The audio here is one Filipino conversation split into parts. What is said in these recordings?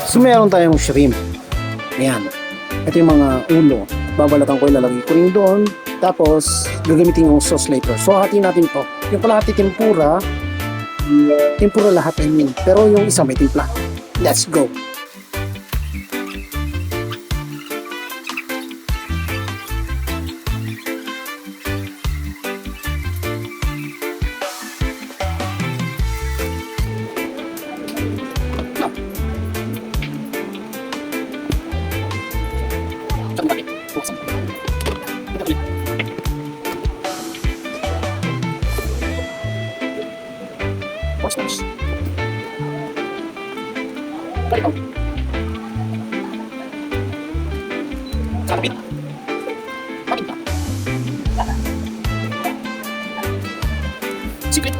So meron tayong shrimp. Ayan. Ito yung mga ulo. Babalatan ko, ilalagay ko rin doon. Tapos, gagamitin yung sauce later. So, hatiin natin to. Yung kalahati tempura, tempura lahat I mean. Pero yung isa may timpla. Let's go! Horse. Balik ako. Kakapit. Bakit ba? Secret.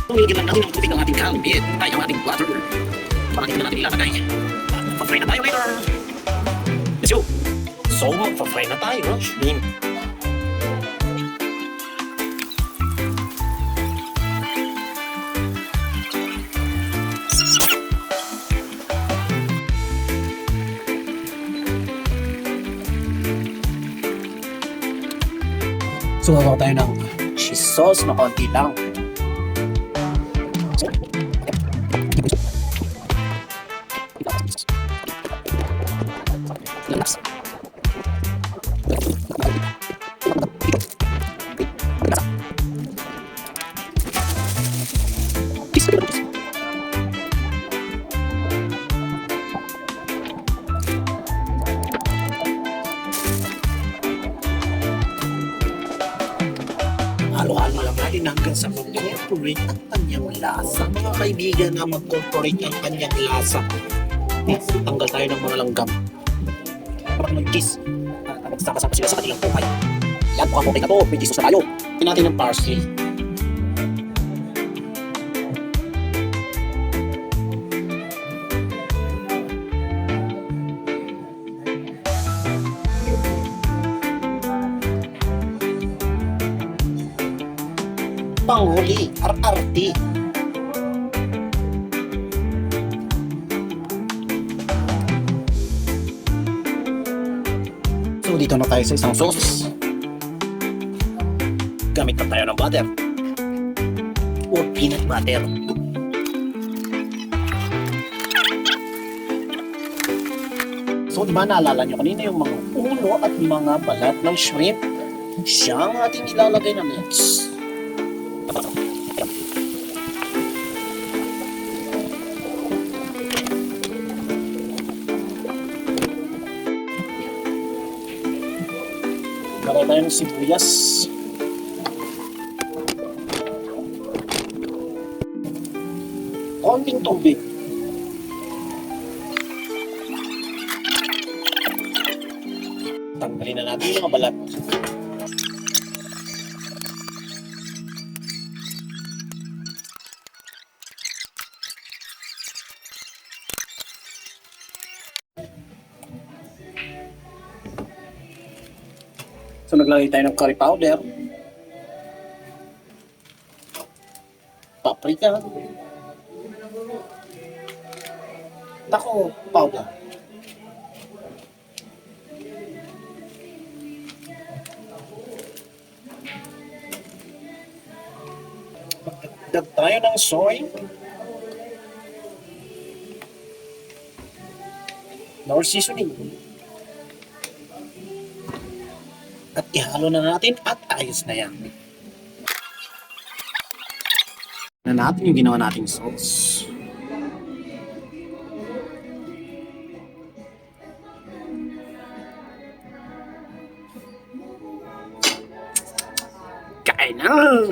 Tumigil lang natin ang tubig ng ating kalbit ay ang ating water. Para hindi na natin ilalagay. Pa-fry na tayo later. Let's go. So, pa-fry na tayo, no? Shrimp. So, gagawa tayo ng cheese sauce na konti lang. Halo-halo lang natin hanggang sa mag-corporate ang kanyang lasa. Mga kaibigan na mag-corporate ang kanyang lasa. Tanggal tayo ng mga langgam. Parang mag-cheese. Magsama-sama sila sa kanilang buhay. Yan, mukhang okay na to. May cheese na tayo. Tingnan natin ng parsley. Panghuli, RRT. So dito na tayo sa isang sauce. Gamit na tayo ng butter or peanut butter. So diba naalala nyo kanina yung mga ulo at mga balat ng shrimp? Siya ang ating ilalagay na next. Lagay tayo ng sibuyas. Konting tubig. Tanggalin na natin yung mga balat. So naglagay tayo ng curry powder, paprika, taco powder, dagdag tayo ng soy, nor seasoning. At ihalo na natin at ayos na yan. Na natin yung ginawa nating sauce. Kain na!